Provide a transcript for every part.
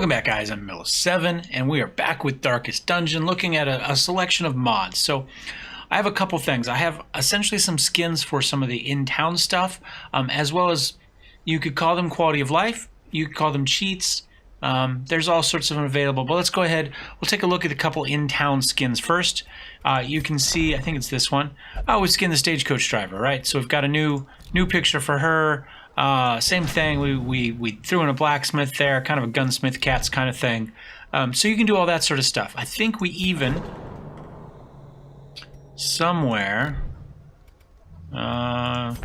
Welcome back, guys. I'm Mellowseven, and we are back with Darkest Dungeon, looking at a selection of mods. So I have a couple things. I have essentially some skins for some of the in-town stuff, as well as you could call them quality of life, you could call them cheats. There's all sorts of them available, but let's go ahead. We'll take a look at a couple in-town skins first. You can see, I think it's this one. Oh, we skinned the stagecoach driver, right? So we've got a new picture for her. Same thing, we threw in a blacksmith there, kind of a gunsmith cats kind of thing. So you can do all that sort of stuff. I think we even, somewhere, all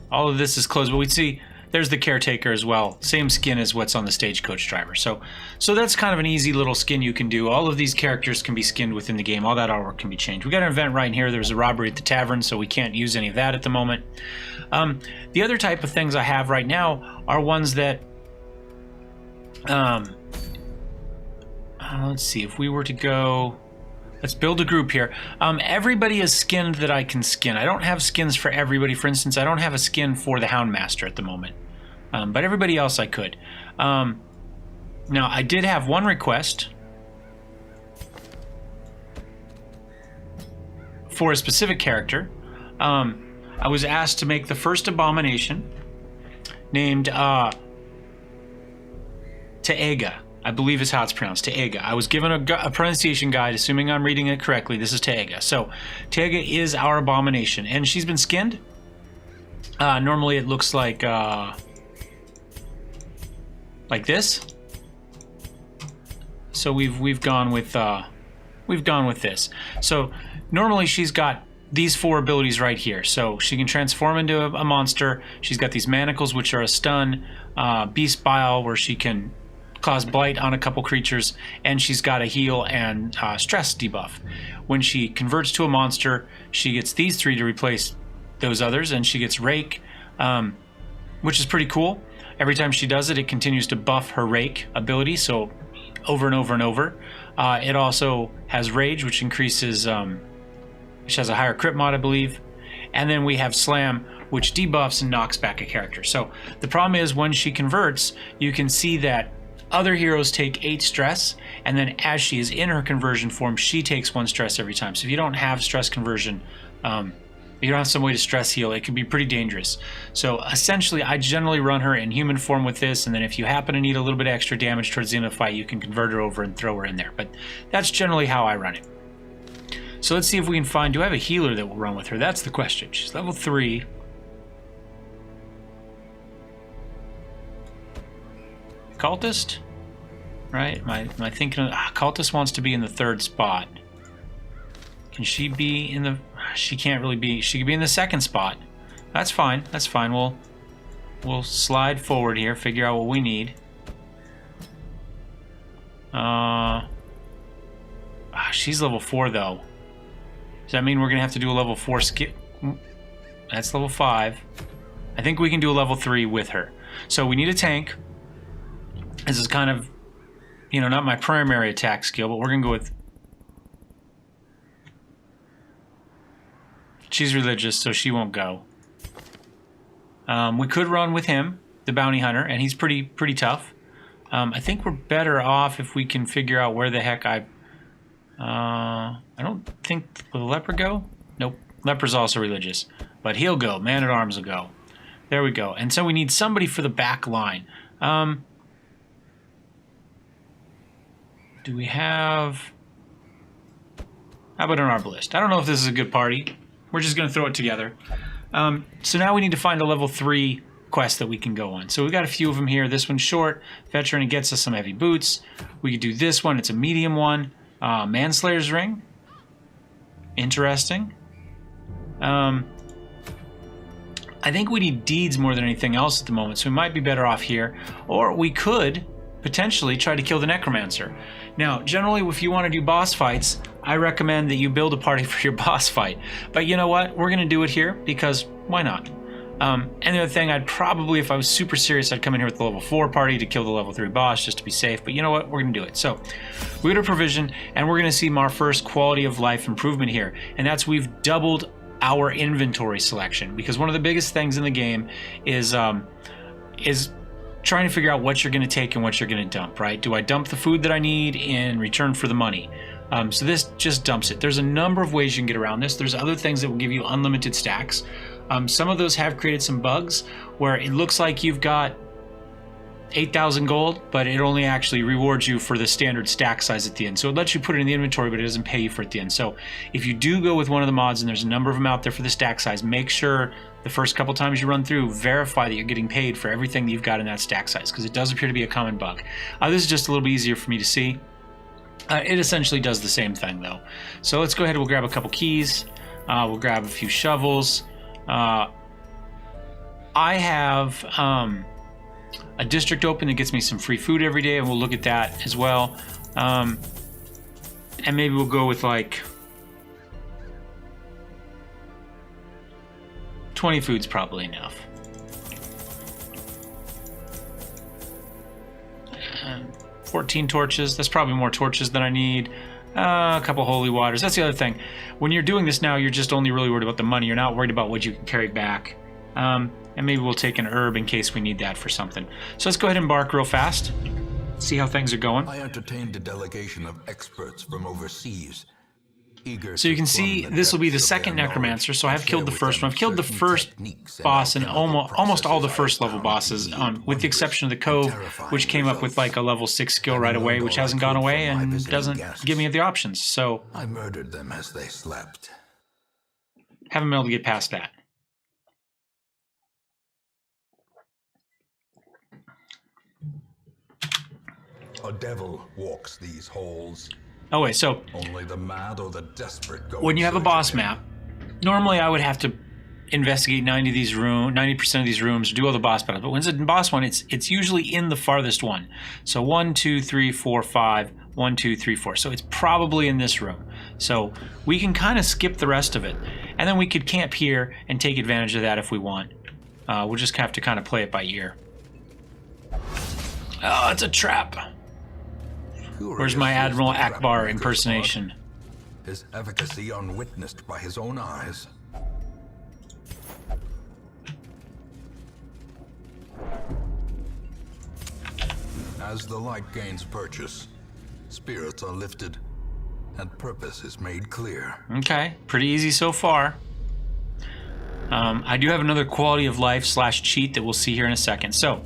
of this is closed, but we see there's the caretaker as well. Same skin as what's on the stagecoach driver. So that's kind of an easy little skin you can do. All of these characters can be skinned within the game. All that artwork can be changed. We got an event right in here. There's a robbery at the tavern, so we can't use any of that at the moment. The other type of things I have right now are ones that, let's see, if we were to go, let's build a group here. Everybody is skinned that I can skin. I don't have skins for everybody. For instance, I don't have a skin for the Houndmaster at the moment, but everybody else I could. Now, I did have one request for a specific character. I was asked to make the first abomination named Taega. I believe is how it's pronounced, Taega. I was given a pronunciation guide, assuming I'm reading it correctly. This is Taega. So Taega is our abomination, and she's been skinned. Normally it looks like this. So we've gone with this. So normally she's got these four abilities right here. So she can transform into a monster. She's got these manacles, which are a stun, beast bile, where she can cause blight on a couple creatures, and she's got a heal and stress debuff. When she converts to a monster, she gets these three to replace those others, and she gets rake, which is pretty cool. Every time she does it, it continues to buff her rake ability, so over and over and over. It also has rage, which increases, which has a higher crit mod, I believe. And then we have slam, which debuffs and knocks back a character. So the problem is when she converts, you can see that other heroes take 8 stress, and then as she is in her conversion form, she takes 1 stress every time. So if you don't have stress conversion, you don't have some way to stress heal, it can be pretty dangerous. So essentially, I generally run her in human form with this, and then if you happen to need a little bit of extra damage towards the end of the fight, you can convert her over and throw her in there. But that's generally how I run it. So let's see if we can find, do I have a healer that will run with her? That's the question. She's level 3. Cultist? Right? Am I thinking of, Cultist wants to be in the 3rd spot. Can she be in the, she can't really be, she could be in the 2nd spot. That's fine, that's fine. We'll slide forward here, figure out what we need. She's level 4 though. Does that mean we're gonna have to do a level 4 skip? That's level 5. I think we can do a level 3 with her. So we need a tank. This is kind of, you know, not my primary attack skill, but we're gonna go with, she's religious, so she won't go. We could run with him, the bounty hunter, and he's pretty tough. I think we're better off if we can figure out where the heck I don't think, will the leper go? Nope, leper's also religious, but he'll go, man-at-arms will go. There we go, and so we need somebody for the back line. Do we have, how about an arbalist? I don't know if this is a good party. We're just going to throw it together. So now we need to find a level 3 quest that we can go on. So we've got a few of them here. This one's short. Veteran, it gets us some heavy boots. We could do this one. It's a medium one. Manslayer's Ring. Interesting. I think we need deeds more than anything else at the moment, so we might be better off here. Or we could potentially try to kill the Necromancer. Now, generally, if you want to do boss fights, I recommend that you build a party for your boss fight. But you know what? We're going to do it here because why not? And the other thing, I'd probably, if I was super serious, I'd come in here with the level 4 party to kill the level 3 boss just to be safe. But you know what? We're going to do it. So we go to provision, and we're going to see our first quality of life improvement here. And that's we've doubled our inventory selection, because one of the biggest things in the game is trying to figure out what you're going to take and what you're going to dump, right? Do I dump the food that I need in return for the money? So this just dumps it. There's a number of ways you can get around this. There's other things that will give you unlimited stacks. Some of those have created some bugs where it looks like you've got 8,000 gold, but it only actually rewards you for the standard stack size at the end. So it lets you put it in the inventory, but it doesn't pay you for it at the end. So if you do go with one of the mods, and there's a number of them out there for the stack size, make sure the first couple times you run through, verify that you're getting paid for everything that you've got in that stack size, because it does appear to be a common bug. This is just a little bit easier for me to see. It essentially does the same thing though. So let's go ahead and we'll grab a couple keys. We'll grab a few shovels. I have a district open that gets me some free food every day, and we'll look at that as well. And maybe we'll go with like 20 food's probably enough. 14 torches, that's probably more torches than I need. A couple holy waters, that's the other thing. When you're doing this now, you're just only really worried about the money. You're not worried about what you can carry back. And maybe we'll take an herb in case we need that for something. So let's go ahead and embark real fast, see how things are going. I entertained a delegation of experts from overseas. So you can see this will be the second necromancer. So I have killed the first one. I've killed the first boss and almost all the first level bosses, with the exception of the Cove, which came up with like a level 6 skill right away, which hasn't gone away and doesn't give me the options. So I murdered them as they slept. Haven't been able to get past that. A devil walks these halls. Oh wait, so only the mad or the desperate go. When you have a boss map, normally I would have to investigate 90% of these rooms, do all the boss battles. But when it's a boss one, it's usually in the farthest one. So 1, 2, 3, 4, 5, 1, 2, 3, 4. So it's probably in this room. So we can kind of skip the rest of it, and then we could camp here and take advantage of that if we want. We'll just have to kind of play it by ear. Oh, it's a trap. Where's my Admiral Akbar impersonation? His efficacy unwitnessed by his own eyes. As the light gains purchase, spirits are lifted, and purpose is made clear. Okay, pretty easy so far. I do have another quality of life / cheat that we'll see here in a second. So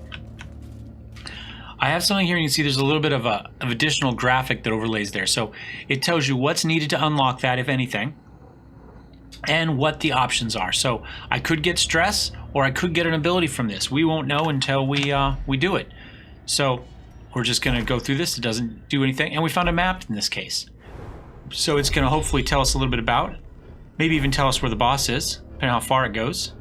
I have something here. You can see there's a little bit of additional graphic that overlays there. So it tells you what's needed to unlock that, if anything, and what the options are. So I could get stress, or I could get an ability from this. We won't know until we do it. So we're just going to go through this. It doesn't do anything. And we found a map in this case. So it's going to hopefully tell us a little bit about, maybe even tell us where the boss is, depending on how far it goes.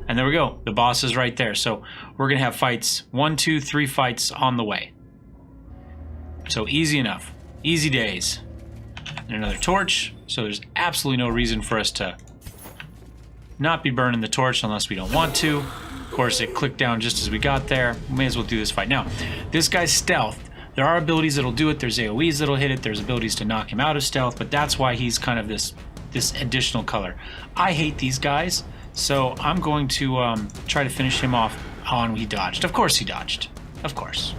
And there we go. The boss is right there. So we're going to have fights, 1, 2, 3 fights on the way. So easy enough. Easy days. And another torch. So there's absolutely no reason for us to not be burning the torch unless we don't want to. Of course, it clicked down just as we got there. We may as well do this fight. Now, this guy's stealth. There are abilities that'll do it. There's AoEs that'll hit it. There's abilities to knock him out of stealth. But that's why he's kind of this additional color. I hate these guys. So I'm going to try to finish him off on he dodged. Of course he dodged. Of course.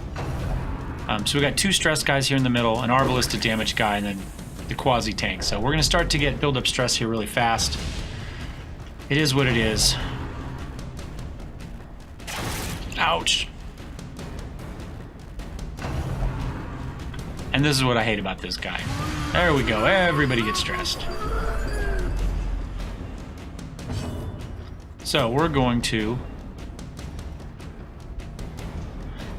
So we got 2 stress guys here in the middle, an arbalist, a damage guy, and then the quasi tank. So we're going to start to build up stress here really fast. It is what it is. Ouch. And this is what I hate about this guy. There we go. Everybody gets stressed. So we're going to...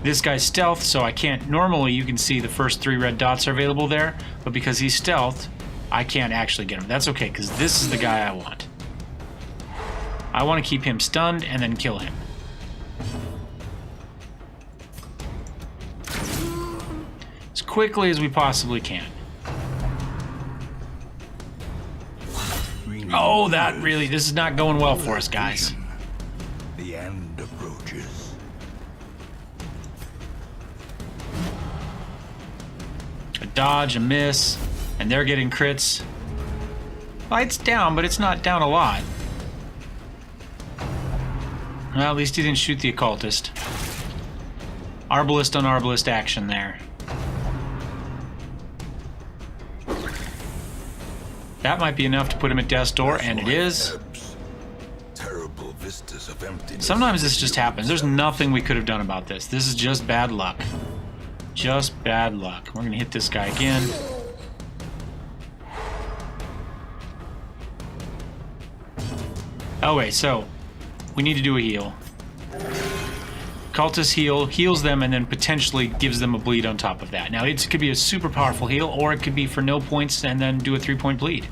This guy's stealth, so I can't... Normally you can see the first 3 red dots are available there, but because he's stealth, I can't actually get him. That's okay, because this is the guy I want. I want to keep him stunned and then kill him. As quickly as we possibly can. Oh, that really... This is not going well for us, guys. The end approaches. A dodge, a miss, and they're getting crits. Well, it's down, but it's not down a lot. Well, at least he didn't shoot the occultist. Arbalist on arbalist action there. That might be enough to put him at death's door, and it is. Terrible vistas of emptiness. Sometimes this just happens. There's nothing we could have done about this. This is just bad luck. Just bad luck. We're gonna hit this guy again. Oh wait, so we need to do a heal. Cultist heals them and then potentially gives them a bleed on top of that. Now it could be a super powerful heal, or it could be for no points and then do a 3-point bleed.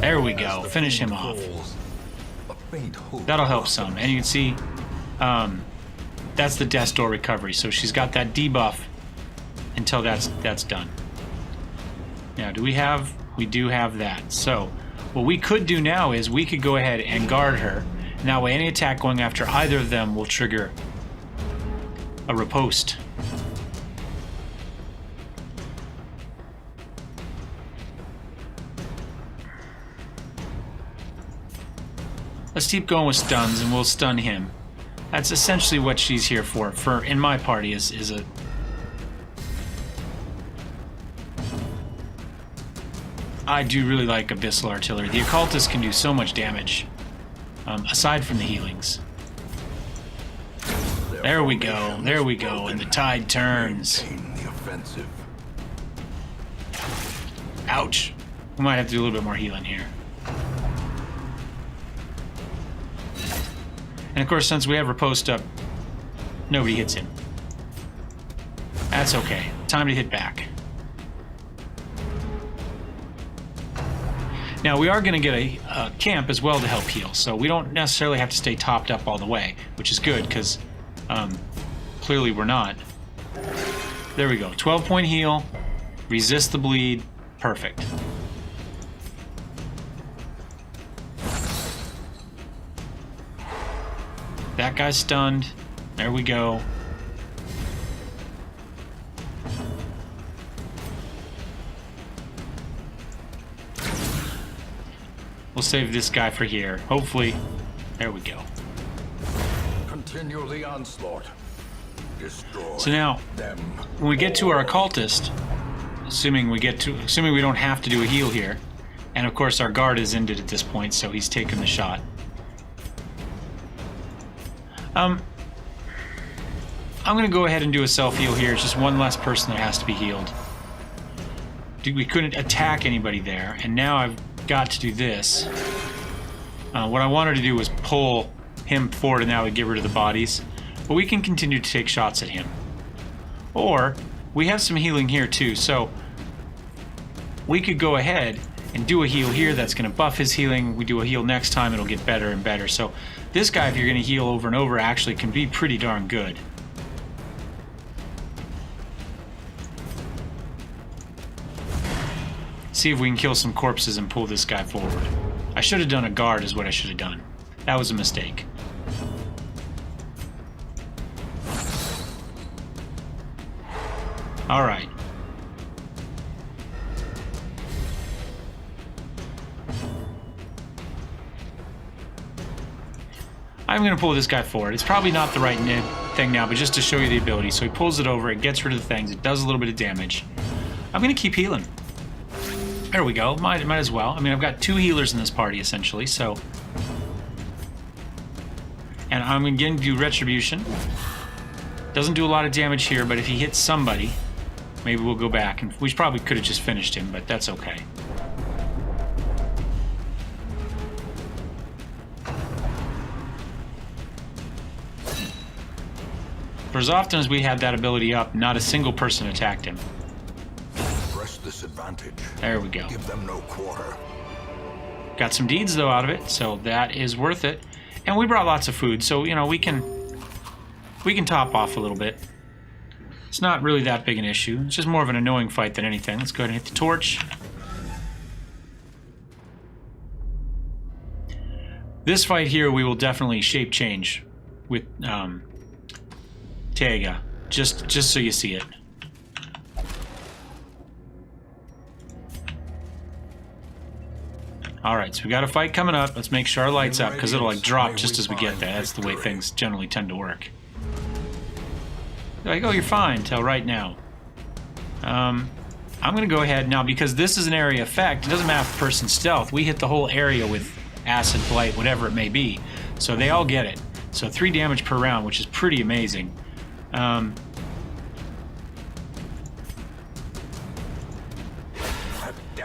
There we go. Finish him off. That'll help some. And you can see that's the death's door recovery. So she's got that debuff until that's done. Now do we have? We do have that. So what we could do now is we could go ahead and guard her. And that way any attack going after either of them will trigger a riposte. Let's keep going with stuns and we'll stun him. That's essentially what she's here for in my party is a... I do really like Abyssal Artillery. The Occultist can do so much damage, aside from the healings. There we go, and the tide turns. Ouch. We might have to do a little bit more healing here. And of course, since we have riposte up, nobody hits him. That's okay. Time to hit back. Now, we are going to get a camp as well to help heal, so we don't necessarily have to stay topped up all the way, which is good, because clearly we're not. There we go. 12-point heal. Resist the bleed. Perfect. That guy's stunned. There we go. We'll save this guy for here. Hopefully. There we go. Continue the onslaught. Destroy so now, them. when we get to our occultist, assuming we don't have to do a heal here, and of course our guard is ended at this point, so he's taken the shot. I'm going to go ahead and do a self-heal here. It's just one less person that has to be healed. We couldn't attack anybody there, and now I've got to do this. What I wanted to do was pull him forward and that would get rid of the bodies. But we can continue to take shots at him. Or, we have some healing here too, so we could go ahead and do a heal here that's going to buff his healing. We do a heal next time, it'll get better and better. So this guy, if you're going to heal over and over, actually can be pretty darn good. See if we can kill some corpses and pull this guy forward. I should have done a guard is what I should have done. That was a mistake. Alright. I'm going to pull this guy forward. It's probably not the right thing now, but just to show you the ability. So he pulls it over, it gets rid of the things, it does a little bit of damage. I'm going to keep healing. There we go. Might as well. I mean, I've got 2 healers in this party, essentially, so... And I'm going to do Retribution. Doesn't do a lot of damage here, but if he hits somebody, maybe we'll go back. And we probably could have just finished him, but that's okay. For as often as we had that ability up, not a single person attacked him. Press this advantage. There we go. Give them no quarter. Got some deeds though out of it, so that is worth it. And we brought lots of food, so you know we can top off a little bit. It's not really that big an issue. It's just more of an annoying fight than anything. Let's go ahead and hit the torch. This fight here we will definitely shape change with Taiga, just so you see it. Alright, so we got a fight coming up. Let's make sure our light's up, because it'll like drop just as we get there. That's the way things generally tend to work. They're like, oh, you're fine till right now. I'm going to go ahead now, because this is an area effect. It doesn't matter if the person's stealth. We hit the whole area with acid, blight, whatever it may be. So they all get it. So 3 damage per round, which is pretty amazing.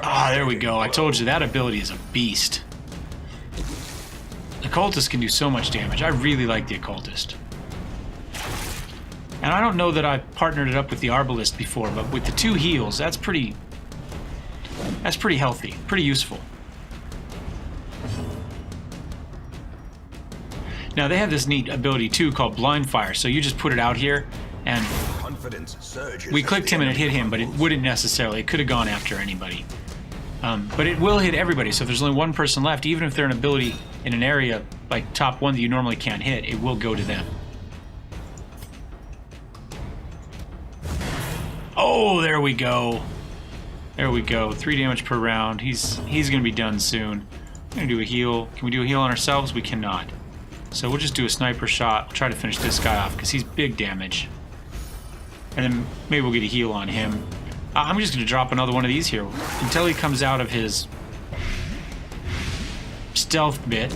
Ah, there we go. I told you, that ability is a beast. The Occultist can do so much damage. I really like the Occultist. And I don't know that I've partnered it up with the Arbalist before, but with the 2 heals, that's pretty healthy, pretty useful. Now they have this neat ability too called Blind Fire, so you just put it out here, and we clicked him and it hit him, but it wouldn't necessarily. It could have gone after anybody. But it will hit everybody, so if there's only one person left, even if they're an ability in an area like top 1 that you normally can't hit, it will go to them. Oh, there we go. There we go. 3 damage per round. He's going to be done soon. I'm going to do a heal. Can we do a heal on ourselves? We cannot. So we'll just do a sniper shot. We'll try to finish this guy off because he's big damage. And then maybe we'll get a heal on him. I'm just going to drop another one of these here until he comes out of his stealth bit.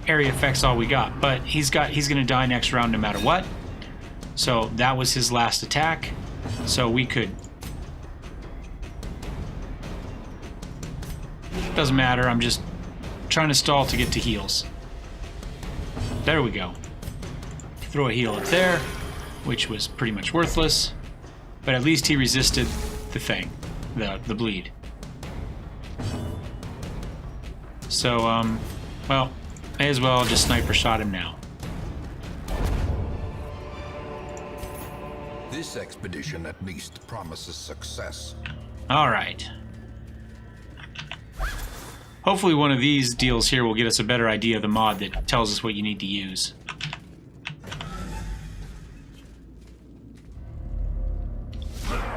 Area effects all we got, but he's going to die next round no matter what. So that was his last attack. So we could. Doesn't matter. I'm just trying to stall to get to heals. There we go. Throw a heal up there, which was pretty much worthless. But at least he resisted the thing, the bleed. So, well, may as well just sniper shot him now. This expedition at least promises success. All right. Hopefully one of these deals here will get us a better idea of the mod that tells us what you need to use.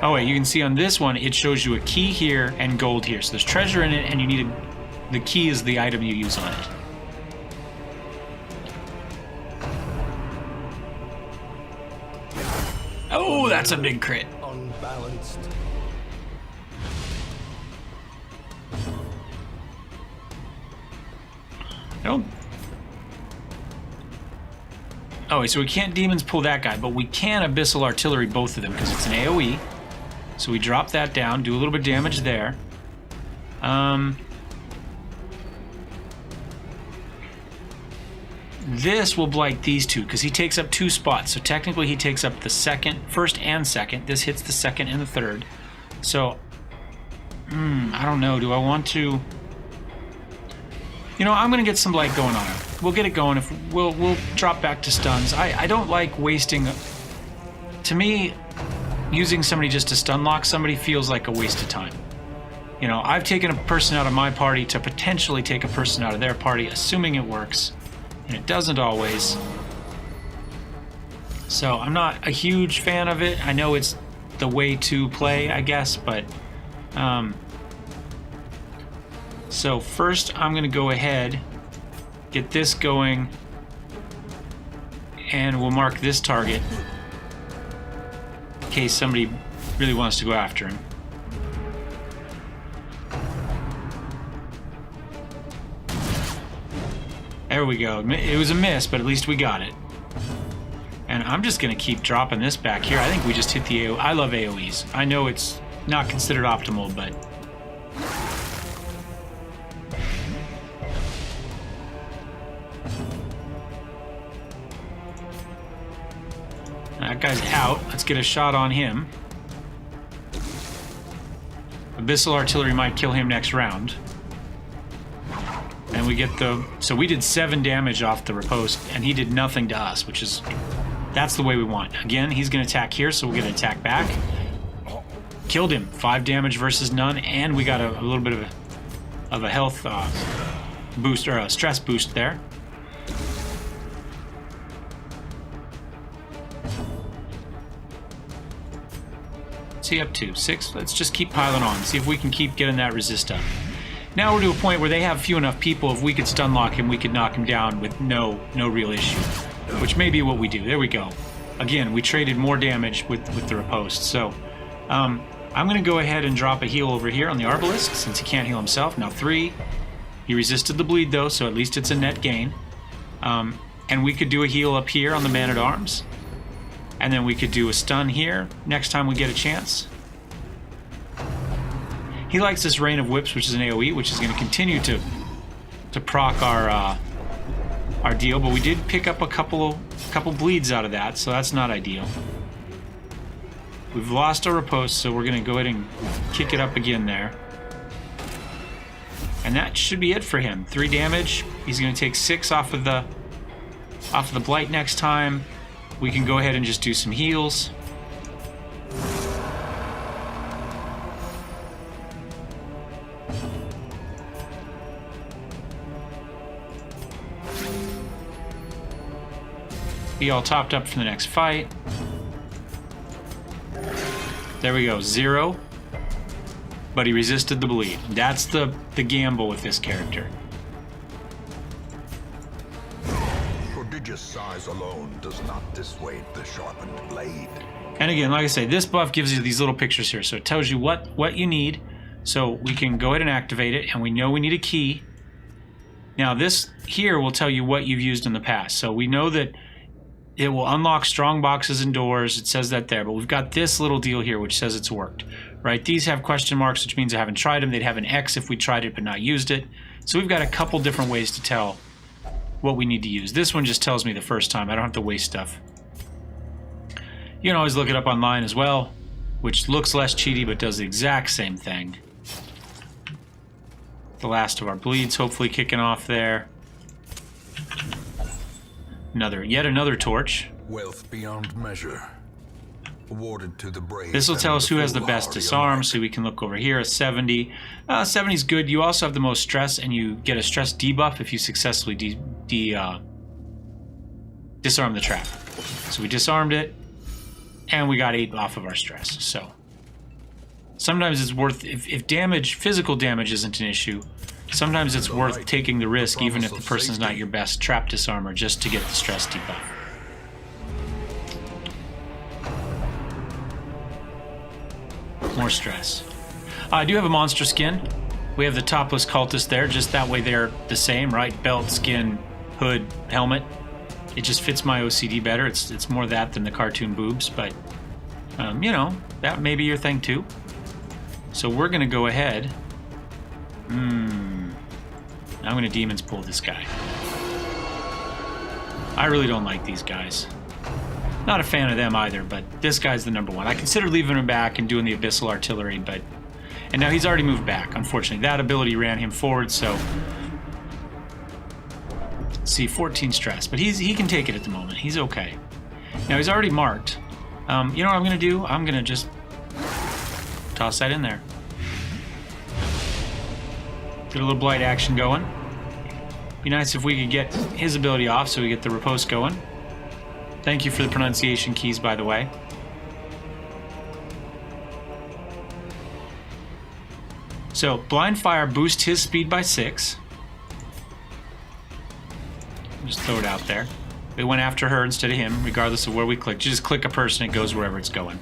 Oh wait, you can see on this one, it shows you a key here and gold here. So there's treasure in it, and you need the key is the item you use on it. Oh, that's a big crit. Unbalanced. Nope. Oh, so we can't demons pull that guy, but we can abyssal artillery both of them because it's an AoE. So we drop that down, do a little bit of damage there. This will blight these two because he takes up 2 spots. So technically he takes up the first and second. This hits the second and the third. So, I don't know. Do I want to? You know, I'm gonna get some blight going on him. We'll get it going. If we'll drop back to stuns. I don't like wasting. To me, using somebody just to stun lock somebody feels like a waste of time. You know, I've taken a person out of my party to potentially take a person out of their party, assuming it works, and it doesn't always. So I'm not a huge fan of it. I know it's the way to play, I guess, but so first I'm gonna go ahead, get this going, and we'll mark this target in case somebody really wants to go after him. There we go. It was a miss, but at least we got it. And I'm just going to keep dropping this back here. I think we just hit the AoE. I love AoEs. I know it's not considered optimal, but... That guy's out. Let's get a shot on him. Abyssal artillery might kill him next round. And we get the... So we did 7 damage off the riposte, and he did nothing to us, which is... That's the way we want. Again, he's going to attack here, so we'll get an attack back. Killed him. 5 damage versus none, and we got a little bit of a health boost, or a stress boost there. What's he up to? 6? Let's just keep piling on. See if we can keep getting that resist up. Now we're to a point where they have few enough people. If we could stun lock him, we could knock him down with no real issue, which may be what we do. There we go. Again, we traded more damage with the riposte. So I'm going to go ahead and drop a heal over here on the Arbalist since he can't heal himself. Now 3. He resisted the bleed though, so at least it's a net gain. And we could do a heal up here on the Man-at-Arms. And then we could do a stun here next time we get a chance. He likes this Rain of Whips, which is an AoE, which is going to continue to proc our deal. But we did pick up a couple bleeds out of that, so that's not ideal. We've lost our riposte, so we're going to go ahead and kick it up again there. And that should be it for him. 3 damage. He's going to take 6 off of the blight next time. We can go ahead and just do some heals. Be all topped up for the next fight. There we go, 0. But he resisted the bleed. That's the gamble with this character. Prodigious size alone does not dissuade the sharpened blade. And again, like I say, this buff gives you these little pictures here, so it tells you what you need. So we can go ahead and activate it, and we know we need a key. Now this here will tell you what you've used in the past. So we know that it will unlock strong boxes and doors. It says that there, but we've got this little deal here which says it's worked, right? These have question marks, which means I haven't tried them. They'd have an X if we tried it but not used it. So we've got a couple different ways to tell what we need to use. This one just tells me the first time. I don't have to waste stuff. You can always look it up online as well, which looks less cheaty but does the exact same thing. The last of our bleeds hopefully kicking off there. Yet another torch. Wealth beyond measure. Awarded to the brave. This will tell us who has the best disarm, so we can look over here. 70. 70 is good. You also have the most stress, and you get a stress debuff if you successfully disarm the trap. So we disarmed it, and we got 8 off of our stress. So sometimes it's worth, if damage, physical damage isn't an issue, sometimes it's worth taking the risk, even if the person's not your best trap disarmer, just to get the stress debuff. More stress. I do have a monster skin. We have the topless cultist there, just that way they're the same, right? Belt, skin, hood, helmet. It just fits my OCD better. It's more that than the cartoon boobs, but you know, that may be your thing too. So we're gonna go ahead. I'm gonna Demon's Pull this guy. I really don't like these guys. Not a fan of them either, but this guy's the number one. I considered leaving him back and doing the Abyssal Artillery, but... And now he's already moved back, unfortunately. That ability ran him forward, so... Let's see, 14 stress, but he can take it at the moment. He's okay. Now he's already marked. You know what I'm gonna do? I'm gonna just toss that in there. Get a little blight action going. Be nice if we could get his ability off so we get the riposte going. Thank you for the pronunciation keys, by the way. So, Blind Fire boosts his speed by 6. Just throw it out there. We went after her instead of him, regardless of where we click. Just click a person, it goes wherever it's going.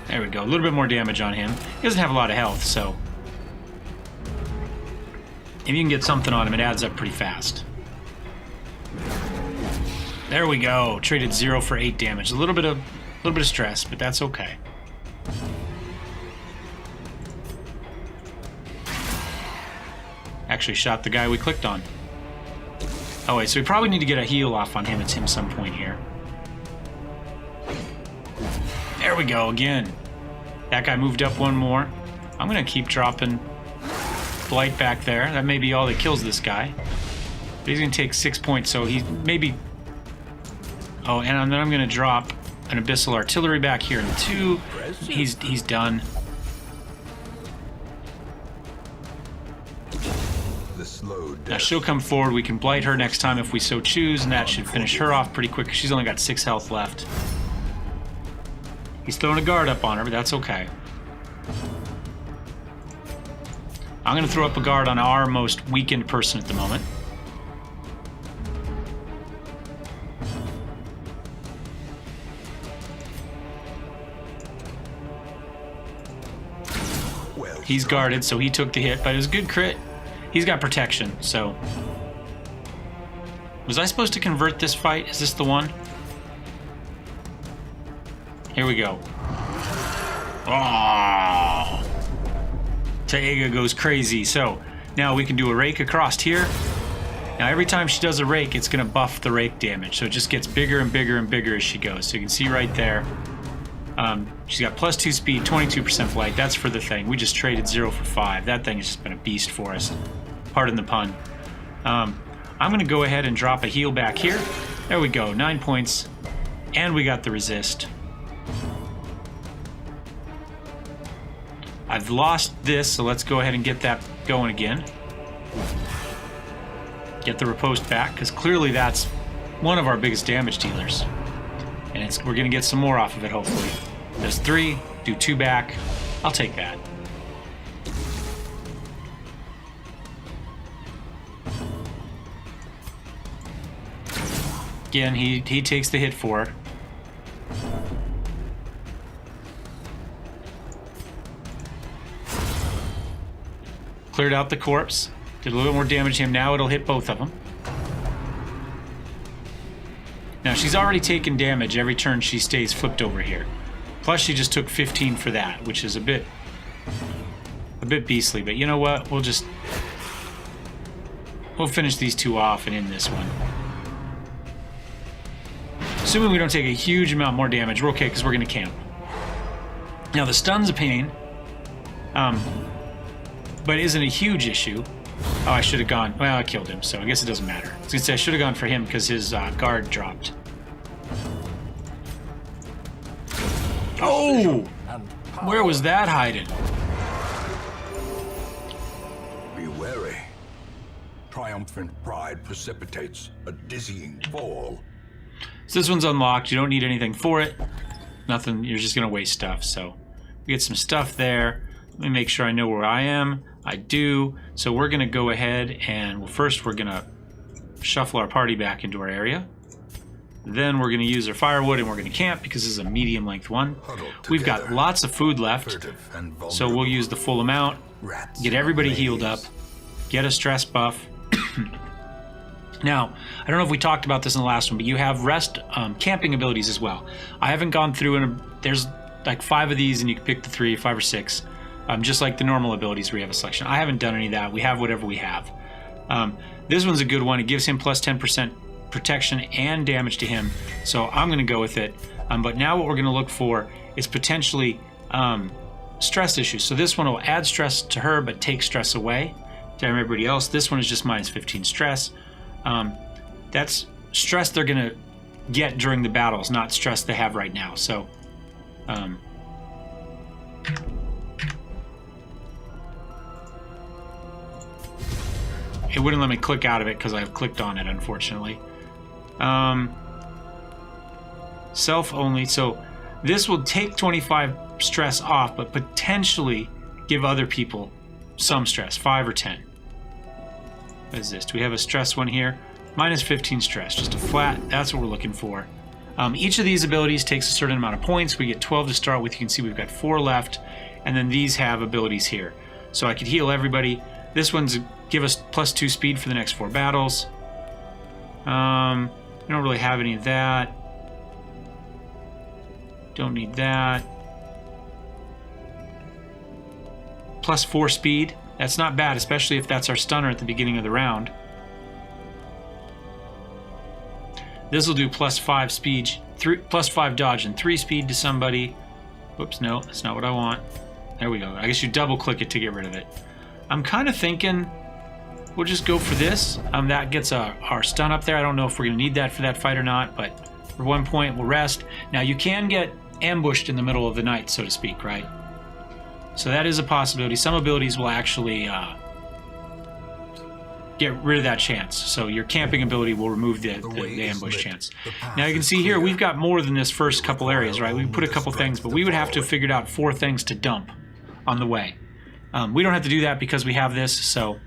There we go. A little bit more damage on him. He doesn't have a lot of health, so... If you can get something on him, it adds up pretty fast. There we go. Traded 0 for 8 damage. A little bit of stress, but that's okay. Actually shot the guy we clicked on. Oh wait, so we probably need to get a heal off on him at some point here. There we go again. That guy moved up one more. I'm gonna keep dropping Blight back there. That may be all that kills this guy. But he's gonna take 6 points, so he's maybe... Oh, and then I'm gonna drop an Abyssal Artillery back here in 2. He's done. Now she'll come forward. We can blight her next time if we so choose, and that should finish her off pretty quick. She's only got 6 health left. He's throwing a guard up on her, but that's okay. I'm going to throw up a guard on our most weakened person at the moment. He's guarded, so he took the hit, but it was a good crit. He's got protection, so... Was I supposed to convert this fight? Is this the one? Here we go. Oh! Taega goes crazy. So, now we can do a rake across here. Now, every time she does a rake, it's going to buff the rake damage. So it just gets bigger and bigger and bigger as she goes. So you can see right there. She's got +2 speed, 22% flight. That's for the thing. We just traded 0 for 5. That thing has just been a beast for us. Pardon the pun. I'm going to go ahead and drop a heal back here. There we go, 9 points. And we got the resist. I've lost this, so let's go ahead and get that going again. Get the riposte back, because clearly that's one of our biggest damage dealers. And we're going to get some more off of it, hopefully. There's 3, do 2 back. I'll take that. Again, he takes the hit for her. Cleared out the corpse. Did a little more damage to him. Now it'll hit both of them. Now she's already taken damage every turn she stays flipped over here. Plus she just took 15 for that, which is a bit beastly. But you know what? We'll finish these 2 off and end this one. Assuming we don't take a huge amount more damage, we're okay because we're going to camp. Now the stun's a pain, but isn't a huge issue. Oh, I should have gone. Well, I killed him, so I guess it doesn't matter. I was going to say I should have gone for him because his guard dropped. Oh! Where was that hiding? Be wary. Triumphant pride precipitates a dizzying fall. So this one's unlocked. You don't need anything for it. Nothing. You're just going to waste stuff. So we get some stuff there. Let me make sure I know where I am. I do. So we're going to go ahead and, well, first we're going to shuffle our party back into our area. Then we're going to use our firewood and we're going to camp because this is a medium length one. We've got lots of food left. So we'll use the full amount. Get everybody healed up. Get a stress buff. Now, I don't know if we talked about this in the last one, but you have rest camping abilities as well. I haven't gone through, and there's like 5 of these, and you can pick the 3, 5 or 6, just like the normal abilities where you have a selection. I haven't done any of that. We have whatever we have. This one's a good one. It gives him plus 10% protection and damage to him, so I'm going to go with it. But now what we're going to look for is potentially stress issues. So this one will add stress to her, but take stress away to everybody else. This one is just minus 15 stress. That's stress they're going to get during the battles, not stress they have right now. So, it wouldn't let me click out of it because I've clicked on it, unfortunately. Self only. So this will take 25 stress off, but potentially give other people some stress, 5 or 10. What is this? Do we have a stress one here? Minus 15 stress, just a flat. That's what we're looking for. Each of these abilities takes a certain amount of points. We get 12 to start with. You can see we've got 4 left, and then these have abilities here. So I could heal everybody. This one's give us plus 2 speed for the next 4 battles. We don't really have any of that. Don't need that. Plus 4 speed. That's not bad, especially if that's our stunner at the beginning of the round. This will do plus 5 speed, plus 5 dodge and 3 speed to somebody. Whoops, no, that's not what I want. There we go. I guess you double click it to get rid of it. I'm kind of thinking we'll just go for this. That gets our stun up there. I don't know if we're going to need that for that fight or not, but for 1 point, we'll rest. Now, you can get ambushed in the middle of the night, so to speak, right? So that is a possibility. Some abilities will actually get rid of that chance. So your camping ability will remove the ambush chance. Now you can see here, we've got more than this first couple areas, right? We put a couple things, but we would have to have figured out 4 things to dump on the way. We don't have to do that because we have this, so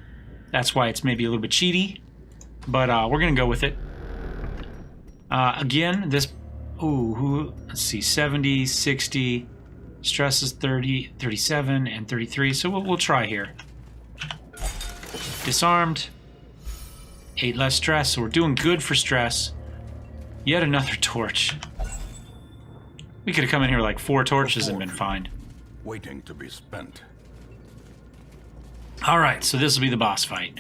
that's why it's maybe a little bit cheaty. But we're going to go with it. Again, this... Ooh, let's see, 70, 60... Stress is 30, 37, and 33, so we'll try here. Disarmed. 8 less stress, so we're doing good for stress. Yet another torch. We could have come in here with like 4 torches and been fine. Waiting to be spent. Alright, so this will be the boss fight.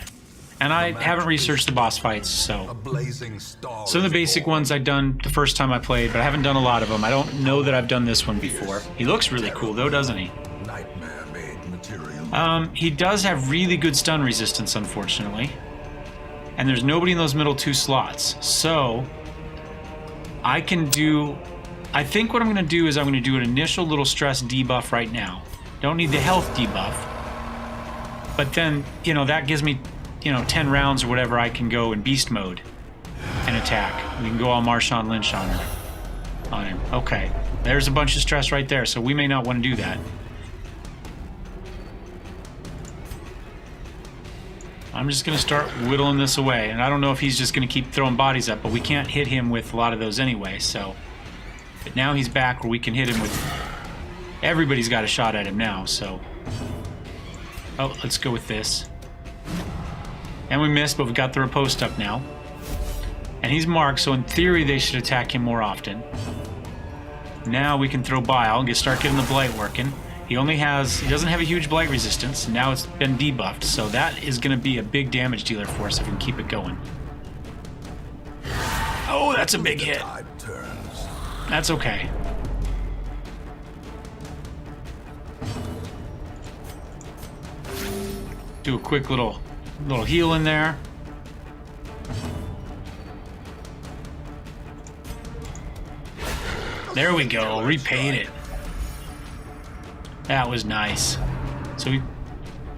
And I haven't researched the boss fights, so... A blazing star Some of the basic ones I've done the first time I played, but I haven't done a lot of them. I don't know that I've done this one before. He looks really cool though, doesn't he? Nightmare-made material. He does have really good stun resistance, unfortunately. And there's nobody in those middle 2 slots. So, I can do... I think what I'm going to do is I'm going to do an initial little stress debuff right now. Don't need the health debuff. But then, you know, that gives me... 10 rounds or whatever, I can go in beast mode and attack. We can go all Marshawn Lynch on him. Okay. There's a bunch of stress right there, so we may not want to do that. I'm just going to start whittling this away, and I don't know if he's just going to keep throwing bodies up, but we can't hit him with a lot of those anyway, so... But now he's back where we can hit him with... Everybody's got a shot at him now, so... Oh, let's go with this. And we missed, but we got the riposte up now. And he's marked, so in theory they should attack him more often. Now we can throw bile and start getting the blight working. He doesn't have a huge blight resistance, and now it's been debuffed, so that is going to be a big damage dealer for us if we can keep it going. Oh, that's a big hit. That's okay. Do a quick little heal in there. There we go, repaid it. That was nice. So we're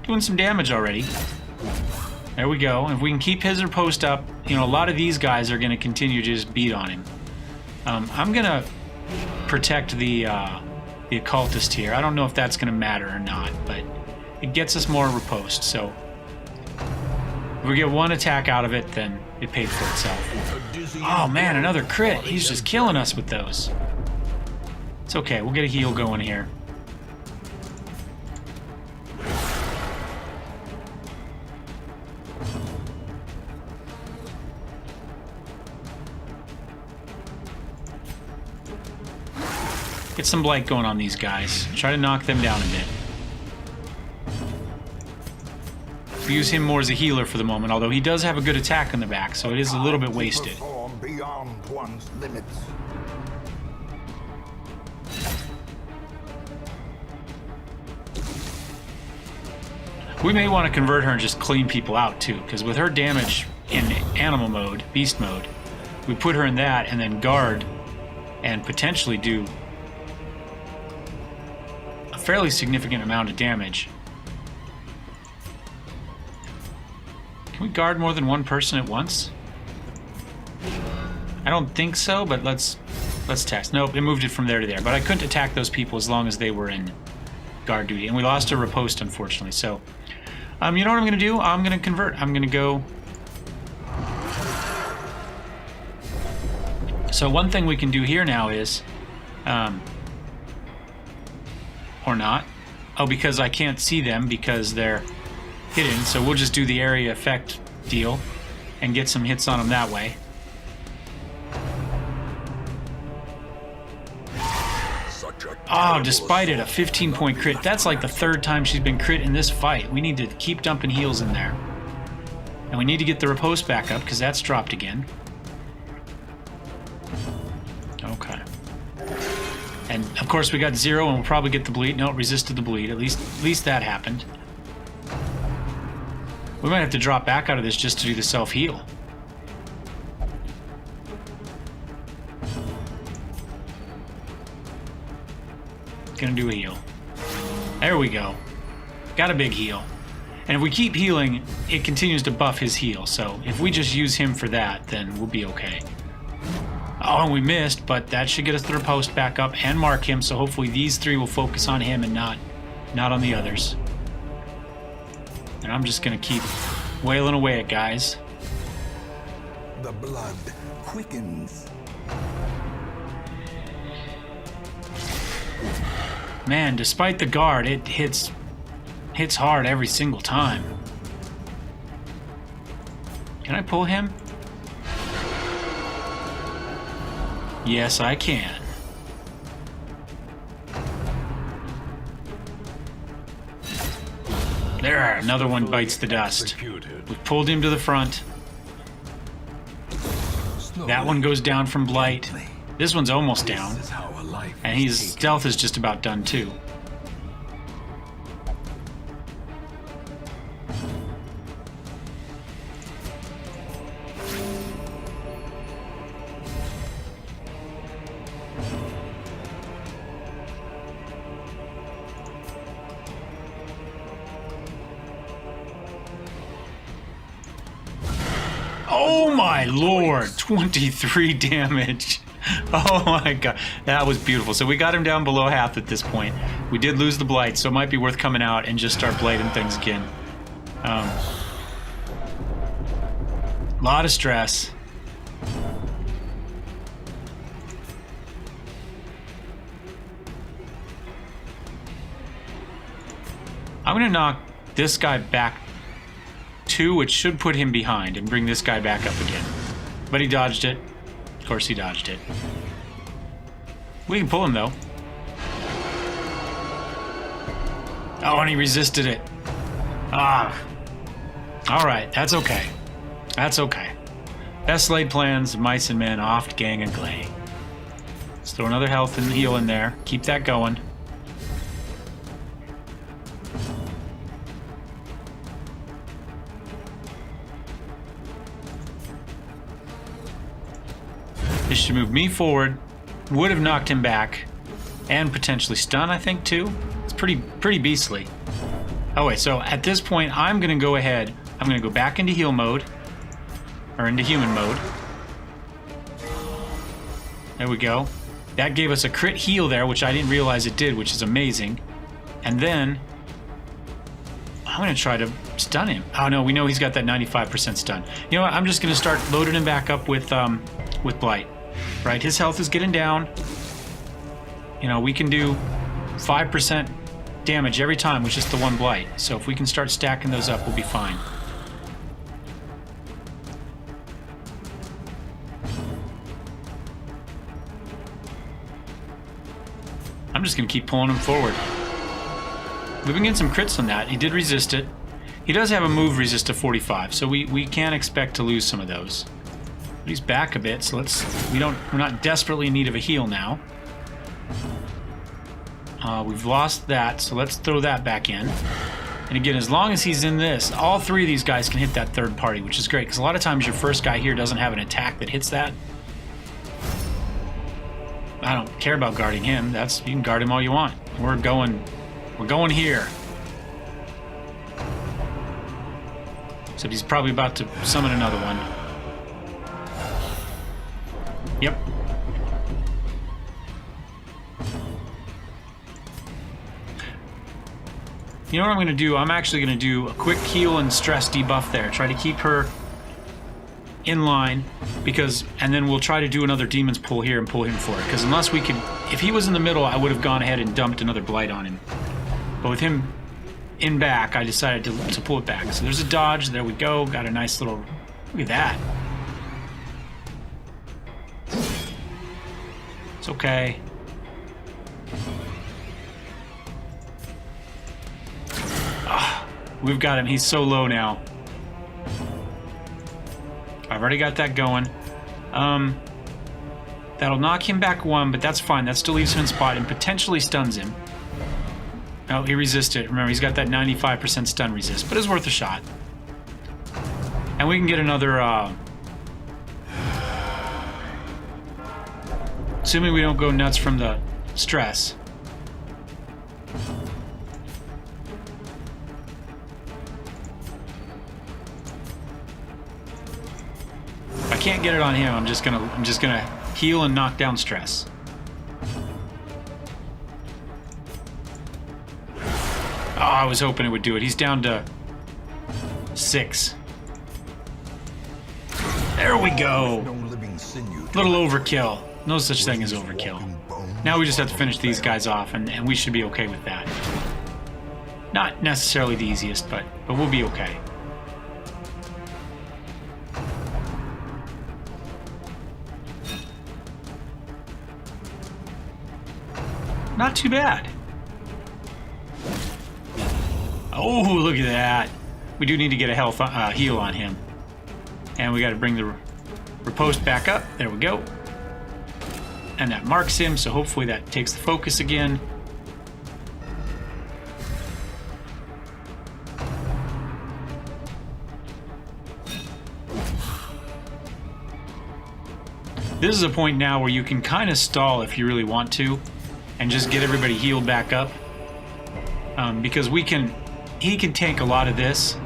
doing some damage already. There we go. If we can keep his riposte up, a lot of these guys are going to continue to just beat on him. I'm going to protect the occultist here. I don't know if that's going to matter or not, but it gets us more riposte, so... If we get one attack out of it, then it paid for itself. Oh man, another crit. He's just killing us with those. It's okay, we'll get a heal going here. Get some blight going on these guys. Try to knock them down a bit. Use him more as a healer for the moment, although he does have a good attack on the back, so it is a little bit wasted. Beyond one's limits. We may want to convert her and just clean people out too, because with her damage in animal mode, beast mode, we put her in that and then guard and potentially do a fairly significant amount of damage. Can we guard more than one person at once? I don't think so, but let's test. Nope, it moved it from there to there. But I couldn't attack those people as long as they were in guard duty. And we lost a riposte, unfortunately. So, you know what I'm going to do? I'm going to convert. I'm going to go... So one thing we can do here now is... or not. Oh, because I can't see them because they're... hidden, so we'll just do the area effect deal and get some hits on them that way. Oh, despite it, a 15-point crit. That's like the 3rd time she's been crit in this fight. We need to keep dumping heals in there. And we need to get the riposte back up because that's dropped again. Okay. And of course we got 0 and we'll probably get the bleed. No, it resisted the bleed. At least that happened. We might have to drop back out of this just to do the self-heal. Gonna do a heal. There we go. Got a big heal. And if we keep healing, it continues to buff his heal. So if we just use him for that, then we'll be okay. Oh, and we missed, but that should get us the riposte back up and mark him. So hopefully these 3 will focus on him and not on the others. And I'm just gonna keep wailing away at guys. The blood quickens. Man, despite the guard, it hits hard every single time. Can I pull him? Yes, I can. There, another one bites the dust. We've pulled him to the front. That one goes down from blight. This one's almost down. And his stealth is just about done too. Oh my lord, 23 damage. Oh my god, that was beautiful. So we got him down below half at this point. We did lose the blight, so it might be worth coming out and just start blading things again. Lot of stress. I'm gonna knock this guy back 2, which should put him behind and bring this guy back up again. But he dodged it. Of course he dodged it. We can pull him though. Oh, and he resisted it. Ah. Alright, that's okay. That's okay. Best laid plans, mice and men, oft, gang, and clay. Let's throw another health and heal in there. Keep that going. This should move me forward. Would have knocked him back. And potentially stun, I think, too. It's pretty beastly. Oh, wait, so at this point, I'm going to go ahead. I'm going to go back into heal mode. Or into human mode. There we go. That gave us a crit heal there, which I didn't realize it did, which is amazing. And then I'm going to try to stun him. Oh, no, we know he's got that 95% stun. You know what? I'm just going to start loading him back up with blight. Right, his health is getting down. You know, we can do 5% damage every time with just the one blight. So if we can start stacking those up, we'll be fine. I'm just going to keep pulling him forward. We've been getting some crits on that. He did resist it. He does have a move resist of 45, so we can expect to lose some of those. But he's back a bit, so we're not desperately in need of a heal now. We've lost that, so let's throw that back in. And again, as long as he's in this, all three of these guys can hit that third party, which is great, because a lot of times your first guy here doesn't have an attack that hits that. I don't care about guarding him. You can guard him all you want. We're going here. Except he's probably about to summon another one. Yep. You know what I'm going to do? I'm actually going to do a quick heal and stress debuff there. Try to keep her in line, and then we'll try to do another demon's pull here and pull him for it. Because unless we could, if he was in the middle, I would have gone ahead and dumped another blight on him. But with him in back, I decided to pull it back. So there's a dodge. There we go. Got a nice little, look at that. It's okay. We've got him. He's so low now. I've already got that going. That'll knock him back 1, but that's fine. That still leaves him in spot and potentially stuns him. Oh, he resisted. Remember, he's got that 95% stun resist, but it's worth a shot. And we can get another... assuming we don't go nuts from the stress. If I can't get it on him, I'm just gonna heal and knock down stress. Oh, I was hoping it would do it. He's down to 6. There we go. No living sinew to Little match overkill. No such thing as overkill. Now we just have to finish these guys off, and we should be okay with that. Not necessarily the easiest, but we'll be okay. Not too bad. Oh, look at that. We do need to get a health heal on him. And we got to bring the riposte back up. There we go. And that marks him, so hopefully that takes the focus again. This is a point now where you can kind of stall if you really want to, and just get everybody healed back up. Because he can tank a lot of this.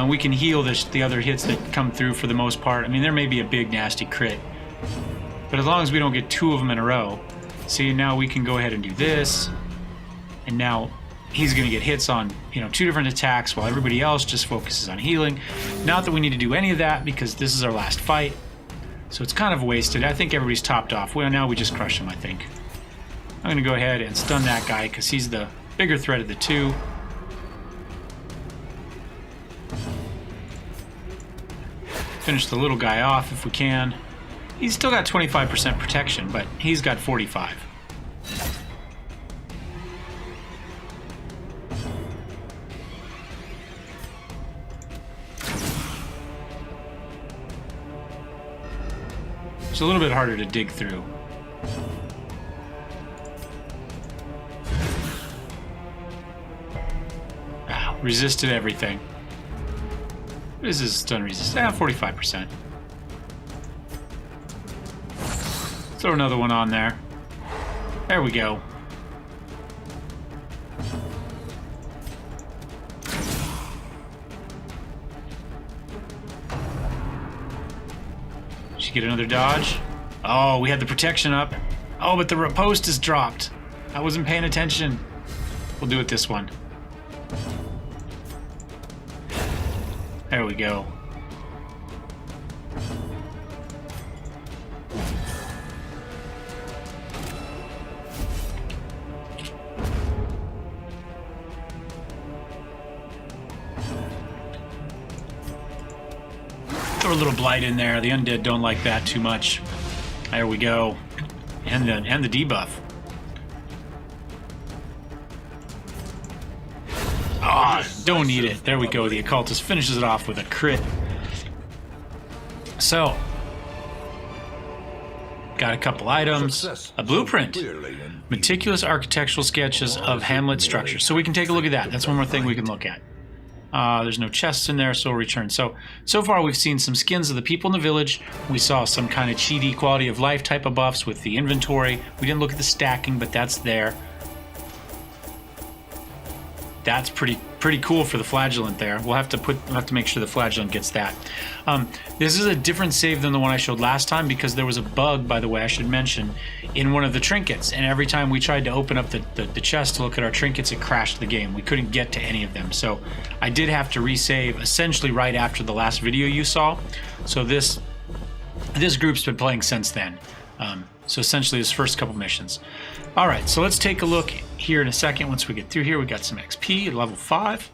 We can heal the other hits that come through for the most part. I mean, there may be a big nasty crit, but as long as we don't get 2 of them in a row. See, now we can go ahead and do this, and now he's going to get hits on 2 different attacks while everybody else just focuses on healing. Not that we need to do any of that because this is our last fight, so it's kind of wasted. I think everybody's topped off. Well, now we just crush him, I think. I'm going to go ahead and stun that guy because he's the bigger threat of the 2. Finish the little guy off if we can. He's still got 25% protection, but he's got 45. It's a little bit harder to dig through. Ah, resisted everything. What is this stun resist? 45%. Throw another one on there. There we go. Did you get another dodge? Oh, we had the protection up. Oh, but the riposte is dropped. I wasn't paying attention. We'll do it this one. There we go. Throw a little blight in there. The undead don't like that too much. There we go. And the debuff. Ah, don't need it. There we go. The occultist finishes it off with a crit. So, got a couple items. A blueprint. Meticulous architectural sketches of hamlet structure. So we can take a look at that. That's one more thing we can look at. There's no chests in there, so we'll return. So far we've seen some skins of the people in the village. We saw some kind of cheaty quality of life type of buffs with the inventory. We didn't look at the stacking, but that's there. That's pretty cool for the flagellant there. We'll have to make sure the flagellant gets that. This is a different save than the one I showed last time because there was a bug, by the way, I should mention, in one of the trinkets. And every time we tried to open up the chest to look at our trinkets, it crashed the game. We couldn't get to any of them. So I did have to resave essentially right after the last video you saw. So this group's been playing since then. So essentially his first couple missions. All right, so let's take a look here in a second. Once we get through here, we got some XP at level 5.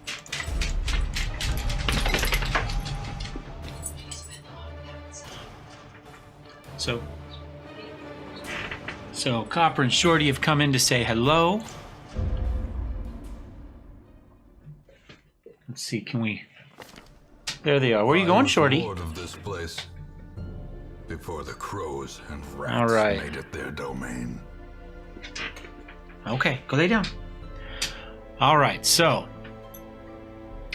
So Copper and Shorty have come in to say hello. Let's see, can we... There they are. Where are you going, Shorty? Lord of this place before the crows and rats All right. made it their domain. Okay, go lay down. All right, so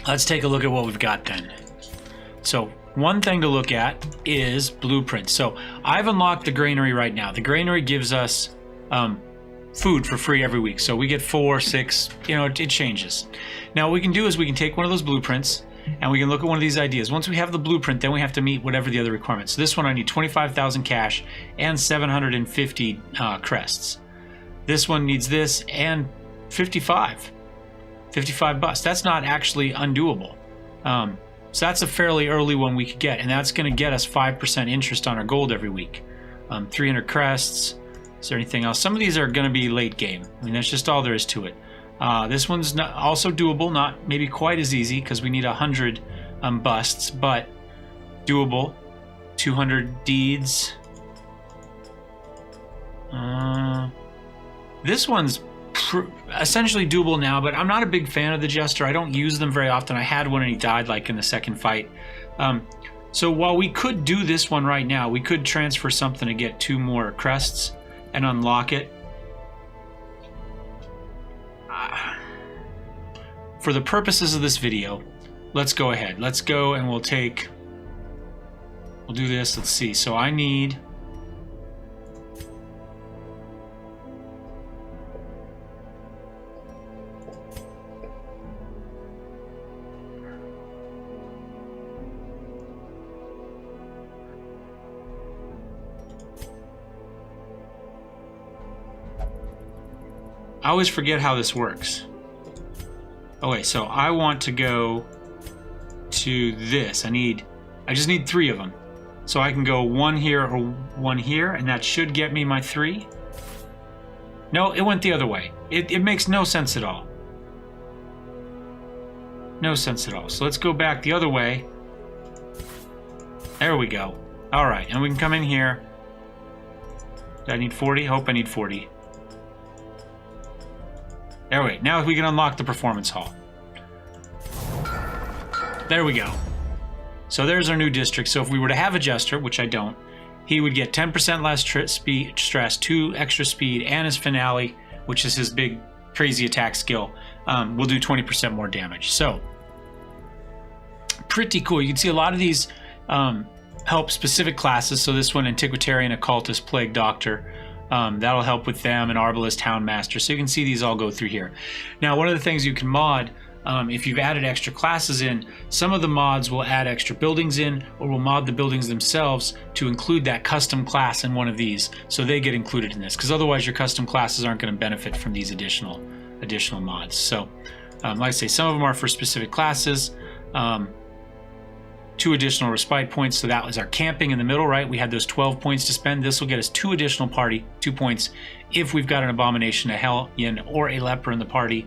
let's take a look at what we've got then. So one thing to look at is blueprints. So I've unlocked the granary right now. The granary gives us food for free every week. So we get 4, 6, it changes. Now what we can do is we can take one of those blueprints and we can look at one of these ideas. Once we have the blueprint, then we have to meet whatever the other requirements. So this one I need 25,000 cash and 750 crests. This one needs this and 55 bucks. That's not actually undoable. So that's a fairly early one we could get, and that's going to get us 5% interest on our gold every week. 300 crests. Is there anything else? Some of these are going to be late game. I mean, that's just all there is to it. This one's also doable, not maybe quite as easy because we need 100 busts, but doable. 200 deeds. This one's essentially doable now, but I'm not a big fan of the Jester. I don't use them very often. I had one and he died like in the second fight. So while we could do this one right now, we could transfer something to get 2 more crests and unlock it. For the purposes of this video, let's go ahead. Let's go and we'll do this. Let's see. So I need... I always forget how this works. Okay, so I want to go to this. I just need 3 of them. So I can go 1 here or 1 here, and that should get me my 3. No, it went the other way. It makes no sense at all. No sense at all. So let's go back the other way. There we go. All right, and we can come in here. Do I need 40? Hope I need 40. There we go. Now we can unlock the performance hall. There we go. So there's our new district. So if we were to have a Jester, which I don't, he would get 10% less stress, 2 extra speed, and his finale, which is his big crazy attack skill, will do 20% more damage. So pretty cool. You can see a lot of these help specific classes. So this one, Antiquitarian, Occultist, Plague Doctor. That'll help with them, and Arbalist, Houndmaster. So you can see these all go through here. Now, one of the things you can mod, if you've added extra classes in, some of the mods will add extra buildings in, or will mod the buildings themselves to include that custom class in one of these, so they get included in this. Because otherwise, your custom classes aren't going to benefit from these additional mods. So, like I say, some of them are for specific classes. 2 additional respite points, so that was our camping in the middle, right? We had those 12 points to spend. This will get us 2 additional party, 2 points, if we've got an Abomination, a Hellion, or a Leper in the party.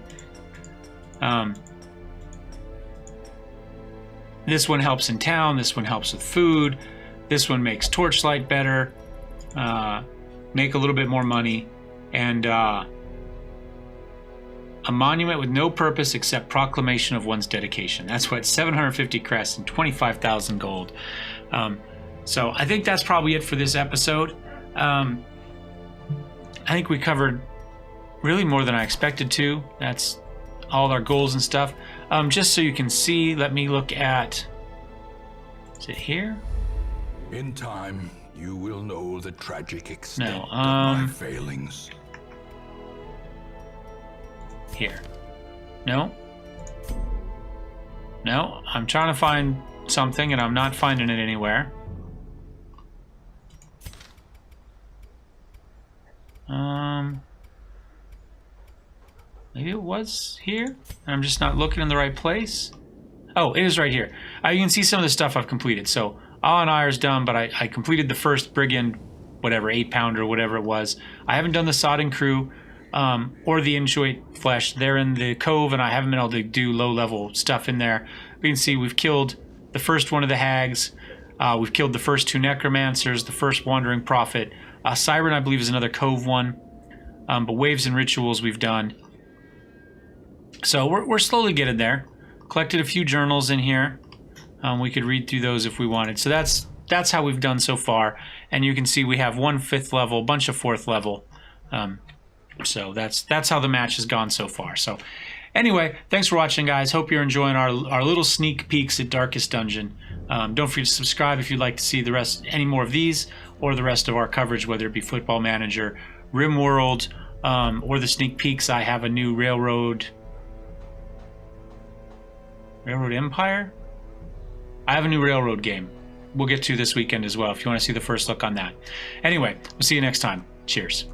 This one helps in town, this one helps with food, this one makes Torchlight better, make a little bit more money, and a monument with no purpose except proclamation of one's dedication. That's what, 750 crests and 25,000 gold. So I think that's probably it for this episode. I think we covered really more than I expected to. That's all our goals and stuff. Just so you can see, let me look at, is it here? In time, you will know the tragic extent No, of my failings. Here. No. No, I'm trying to find something and I'm not finding it anywhere. Maybe it was here? I'm just not looking in the right place. Oh, it is right here. You can see some of the stuff I've completed. So, Awe and Ire's done, but I completed the first Brigand, whatever, 8-pounder, whatever it was. I haven't done the Sodding Crew. Or the Inchoate Flesh. They're in the cove, and I haven't been able to do low-level stuff in there. We can see we've killed the first one of the hags. We've killed the first 2 necromancers, the first wandering prophet. Siren, I believe, is another cove one. But waves and rituals we've done. So we're slowly getting there. Collected a few journals in here. We could read through those if we wanted. So that's how we've done so far. And you can see we have 1 5th level, a bunch of 4th level. So that's how the match has gone so far. So anyway, thanks for watching, guys. Hope you're enjoying our little sneak peeks at Darkest Dungeon. Don't forget to subscribe if you'd like to see any more of these or the rest of our coverage, whether it be Football Manager, RimWorld, or the sneak peeks. I have a new Railroad Empire? I have a new Railroad game we'll get to this weekend as well if you want to see the first look on that. Anyway, we'll see you next time. Cheers.